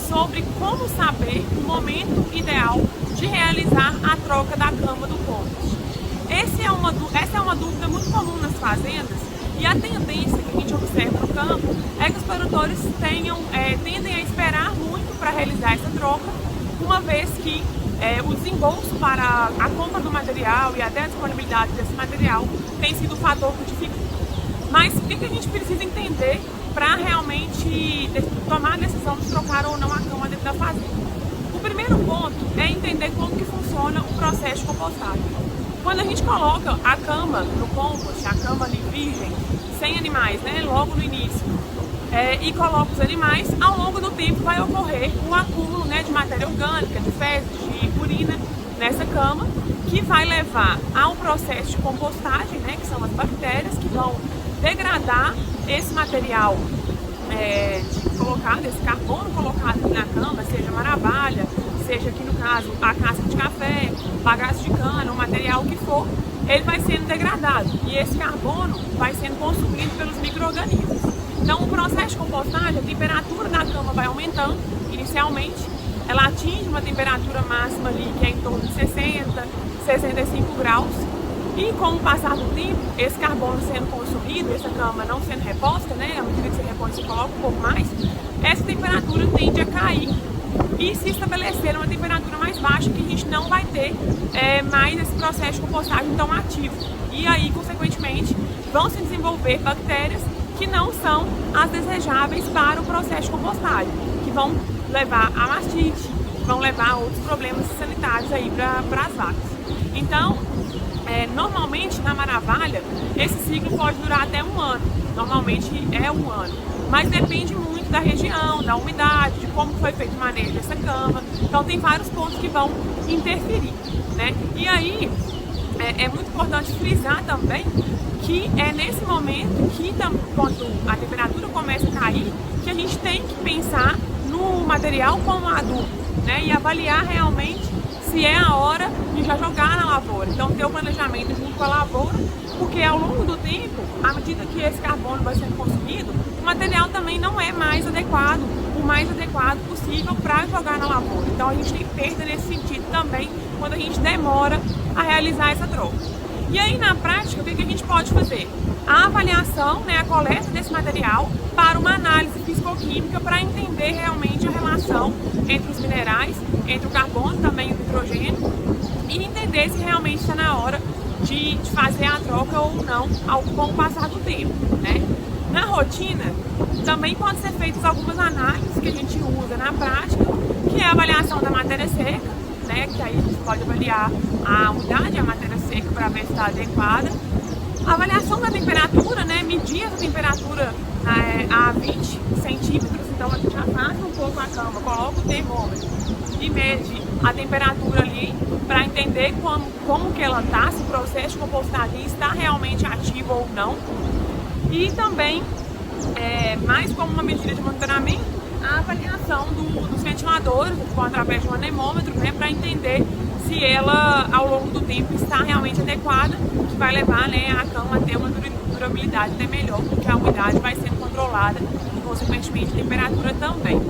sobre como saber o momento ideal de realizar a troca da cama do compost. Essa é uma dúvida muito comum nas fazendas, e a tendência que a gente observa no campo é que os produtores tendem a esperar muito para realizar essa troca, uma vez que o desembolso para a compra do material e até a disponibilidade desse material tem sido o fator que dificulta. Mas o que a gente precisa entender para realmente tomar a decisão de trocar ou não a cama dentro da fazenda? O primeiro ponto é entender como que funciona o processo de compostagem. Quando a gente coloca a cama no compost, a cama ali virgem, sem animais, né, logo no início, e coloca os animais, ao longo do tempo vai ocorrer o acúmulo, né, de matéria orgânica, de fezes, de urina nessa cama, que vai levar ao processo de compostagem, né, que são as bactérias que vão degradar esse material desse carbono colocado na cama, seja maravalha, seja aqui no caso a casca de café, bagaço de cana, o material que for, ele vai sendo degradado e esse carbono vai sendo consumido pelos micro-organismos. Então o processo de compostagem, a temperatura da cama vai aumentando inicialmente, ela atinge uma temperatura máxima ali que é em torno de 60, 65 graus, e com o passar do tempo, esse carbono sendo consumido, essa cama não sendo reposta, né, à medida que você repõe, você coloca um pouco mais, essa temperatura tende a cair e se estabelecer uma temperatura mais baixa, que a gente não vai ter mais esse processo de compostagem tão ativo. E aí, consequentemente, vão se desenvolver bactérias que não são as desejáveis para o processo de compostagem, que vão levar a mastite, que vão levar a outros problemas sanitários aí para as vacas. Então, normalmente na maravalha, esse ciclo pode durar até um ano, normalmente é um ano, mas depende muito da região, da umidade, de como foi feito o manejo dessa cama, então tem vários pontos que vão interferir, né? E aí, é muito importante frisar também que é nesse momento que, quando a temperatura começa a cair, que a gente tem que pensar no material como adubo, né? E avaliar realmente se é a hora de já jogar na lavoura. Então ter o planejamento junto com a lavoura, porque ao longo do tempo, à medida que esse carbono vai sendo consumido, o material também não é mais adequado, o mais adequado possível para jogar na lavoura. Então a gente tem perda nesse sentido também quando a gente demora a realizar essa troca. E aí na prática, o que a gente pode fazer? A avaliação, né, a coleta desse material para uma análise fisicoquímica para entender realmente a relação entre os minerais, entre o carbono também e o nitrogênio, e entender se realmente está na hora de fazer a troca ou não com o passar do tempo, né? Na rotina, também podem ser feitas algumas análises que a gente usa na prática, que é a avaliação da matéria seca, né? Que aí a gente pode avaliar a umidade, a matéria seca para ver se está adequada. A avaliação da temperatura, né? Medir essa temperatura a 20 centímetros, então a gente afasta um pouco a cama, coloca o termômetro e mede a temperatura ali para entender como que ela está, se o processo de compostagem está realmente ativo ou não. E também, mais como uma medida de monitoramento, a avaliação dos ventiladores, através de um anemômetro, né, para entender se ela, ao longo do tempo, está realmente adequada, que vai levar, né, a cama a ter uma durabilidade até melhor, porque a umidade vai sendo controlada e, consequentemente, a temperatura também.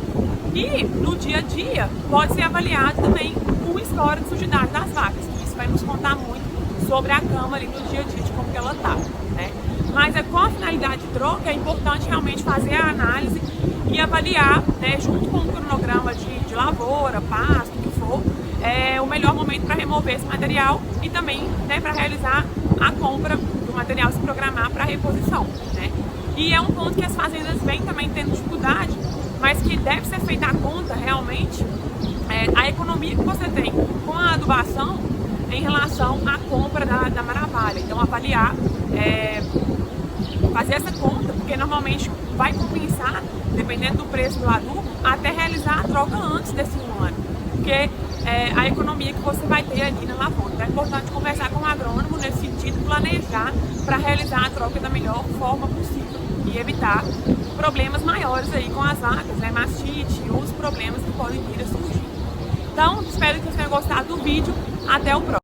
E, no dia a dia, pode ser avaliado também o score de sujidade das vacas, que isso vai nos contar muito sobre a cama ali no dia a dia, de como que ela está, né? Mas com a finalidade de troca, é importante realmente fazer a análise e avaliar, né, junto com o cronograma de lavoura, pasto, o que for, o melhor momento para remover esse material e também, né, para realizar a compra do material, se programar para reposição, né? E é um ponto que as fazendas vêm também tendo dificuldade, mas que deve ser feita a conta realmente, a economia que você tem com a adubação em relação à compra da maravalha. Então avaliar, fazer essa conta, porque normalmente vai compensar, dependendo do preço do adubo, até realizar a troca antes desse um ano, porque a economia que você vai ter ali na lavoura. Então é importante conversar com o agrônomo nesse sentido, planejar para realizar a troca da melhor forma possível e evitar problemas maiores aí com as vacas, né, mastite e outros problemas que podem vir a surgir. Então, espero que vocês tenham gostado do vídeo. Até o próximo.